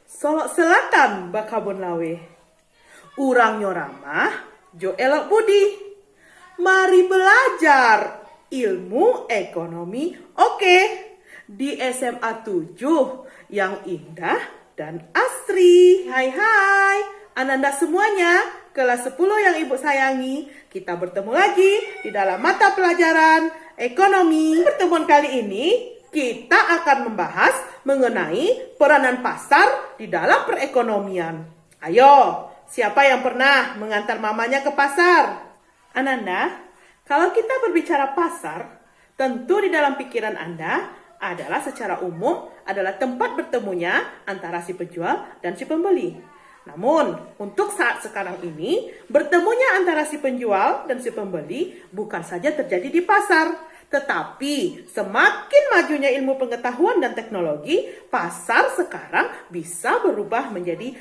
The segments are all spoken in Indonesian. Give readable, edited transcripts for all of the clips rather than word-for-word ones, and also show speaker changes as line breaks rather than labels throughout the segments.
Solok Selatan Bakabon Lawe. Urang nyoramah jo elok budi. Mari belajar ilmu ekonomi oke di SMA 7 yang indah dan asri. Hai Ananda semuanya, kelas 10 yang Ibu sayangi. Kita bertemu lagi di dalam mata pelajaran ekonomi. Pertemuan kali ini kita akan membahas mengenai peranan pasar di dalam perekonomian. Ayo, siapa yang pernah mengantar mamanya ke pasar? Ananda, kalau kita berbicara pasar, tentu di dalam pikiran Anda adalah secara umum adalah tempat bertemunya antara si penjual dan si pembeli. Namun, untuk saat sekarang ini, bertemunya antara si penjual dan si pembeli bukan saja terjadi di pasar, tetapi semakin majunya ilmu pengetahuan dan teknologi, pasar sekarang bisa berubah menjadi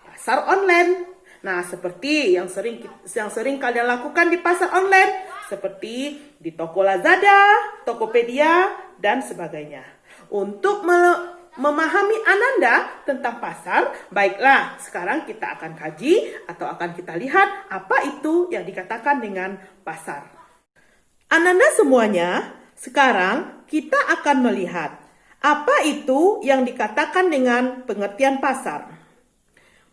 pasar online. Nah, seperti yang sering kalian lakukan di pasar online, seperti di toko Lazada, Tokopedia, dan sebagainya. Untuk memahami Ananda tentang pasar, baiklah sekarang kita akan kaji atau akan kita lihat apa itu yang dikatakan dengan pasar. Ananda semuanya, sekarang kita akan melihat apa itu yang dikatakan dengan pengertian pasar.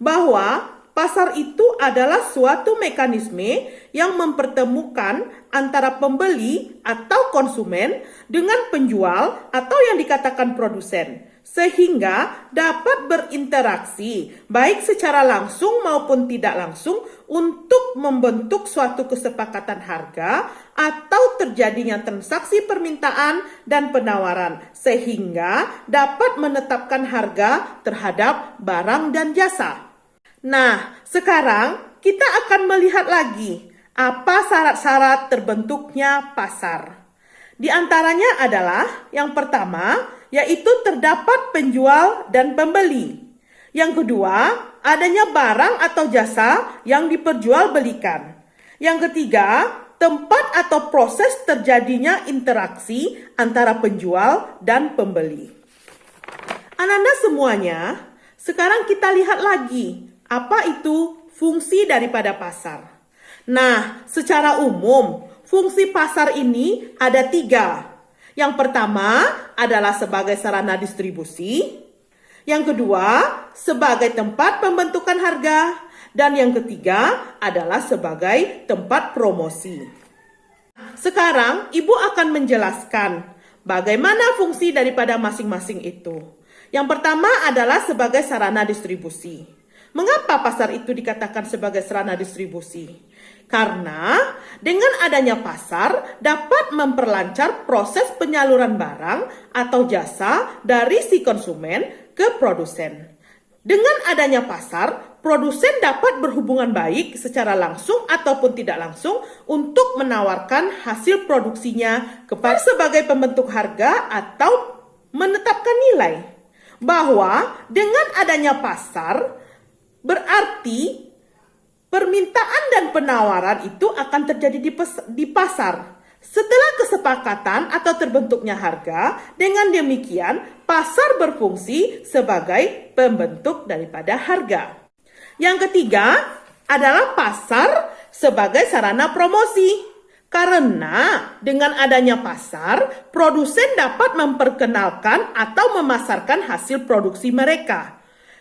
Bahwa pasar itu adalah suatu mekanisme yang mempertemukan antara pembeli atau konsumen dengan penjual atau yang dikatakan produsen, sehingga dapat berinteraksi baik secara langsung maupun tidak langsung untuk membentuk suatu kesepakatan harga atau terjadinya transaksi permintaan dan penawaran, sehingga dapat menetapkan harga terhadap barang dan jasa. Nah, sekarang kita akan melihat lagi apa syarat-syarat terbentuknya pasar. Di antaranya adalah yang pertama, yaitu terdapat penjual dan pembeli. Yang kedua, adanya barang atau jasa yang diperjualbelikan. Yang ketiga, tempat atau proses terjadinya interaksi antara penjual dan pembeli. Ananda semuanya, sekarang kita lihat lagi apa itu fungsi daripada pasar. Nah, secara umum, fungsi pasar ini ada 3. Yang pertama adalah sebagai sarana distribusi. Yang kedua, sebagai tempat pembentukan harga. Dan yang ketiga adalah sebagai tempat promosi. Sekarang, Ibu akan menjelaskan bagaimana fungsi daripada masing-masing itu. Yang pertama adalah sebagai sarana distribusi. Mengapa pasar itu dikatakan sebagai sarana distribusi? Karena dengan adanya pasar dapat memperlancar proses penyaluran barang atau jasa dari si konsumen ke produsen. Dengan adanya pasar, produsen dapat berhubungan baik secara langsung ataupun tidak langsung untuk menawarkan hasil produksinya kepada sebagai pembentuk harga atau menetapkan nilai. Bahwa dengan adanya pasar, berarti permintaan dan penawaran itu akan terjadi di pasar. Setelah kesepakatan atau terbentuknya harga, dengan demikian pasar berfungsi sebagai pembentuk daripada harga. Yang ketiga adalah pasar sebagai sarana promosi. Karena dengan adanya pasar, produsen dapat memperkenalkan atau memasarkan hasil produksi mereka.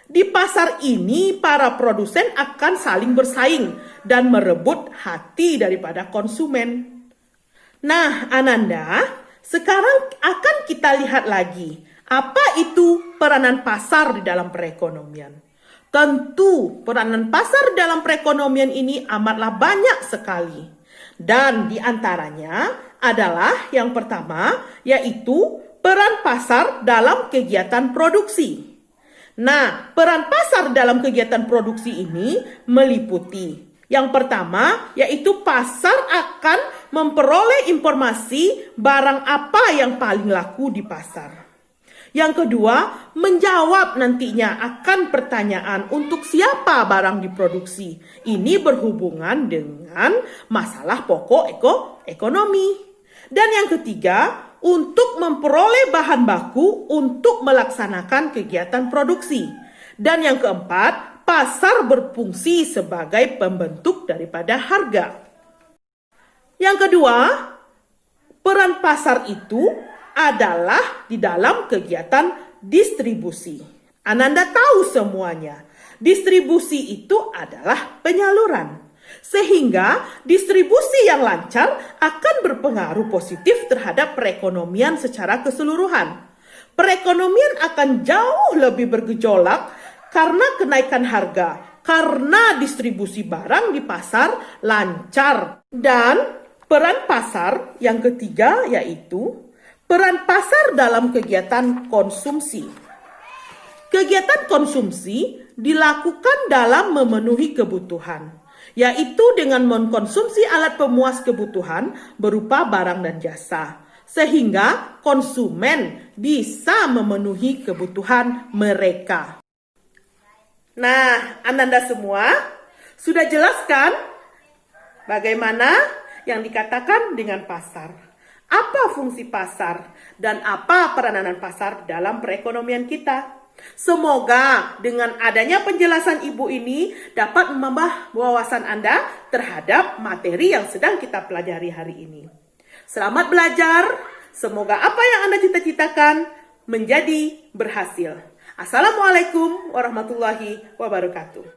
Di pasar ini, para produsen akan saling bersaing dan merebut hati daripada konsumen. Nah, Ananda, sekarang akan kita lihat lagi apa itu peranan pasar di dalam perekonomian. Tentu, peranan pasar dalam perekonomian ini amatlah banyak sekali. Dan di antaranya adalah yang pertama, yaitu peran pasar dalam kegiatan produksi. Nah, peran pasar dalam kegiatan produksi ini meliputi yang pertama, yaitu pasar akan memperoleh informasi barang apa yang paling laku di pasar. Yang kedua, menjawab nantinya akan pertanyaan untuk siapa barang diproduksi. Ini berhubungan dengan masalah pokok ekonomi. Dan yang ketiga, untuk memperoleh bahan baku untuk melaksanakan kegiatan produksi. Dan yang keempat, pasar berfungsi sebagai pembentuk daripada harga. Yang kedua, peran pasar itu adalah di dalam kegiatan distribusi. Ananda tahu semuanya. Distribusi itu adalah penyaluran. Sehingga distribusi yang lancar akan berpengaruh positif terhadap perekonomian secara keseluruhan. Perekonomian akan jauh lebih bergejolak karena kenaikan harga, karena distribusi barang di pasar lancar. Dan peran pasar yang ketiga yaitu peran pasar dalam kegiatan konsumsi. Kegiatan konsumsi dilakukan dalam memenuhi kebutuhan, yaitu dengan mengkonsumsi alat pemuas kebutuhan berupa barang dan jasa, sehingga konsumen bisa memenuhi kebutuhan mereka. Nah, Ananda semua sudah jelaskan bagaimana yang dikatakan dengan pasar. Apa fungsi pasar dan apa peranan pasar dalam perekonomian kita? Semoga dengan adanya penjelasan Ibu ini dapat menambah wawasan Anda terhadap materi yang sedang kita pelajari hari ini. Selamat belajar, semoga apa yang Anda cita-citakan menjadi berhasil. Assalamualaikum warahmatullahi wabarakatuh.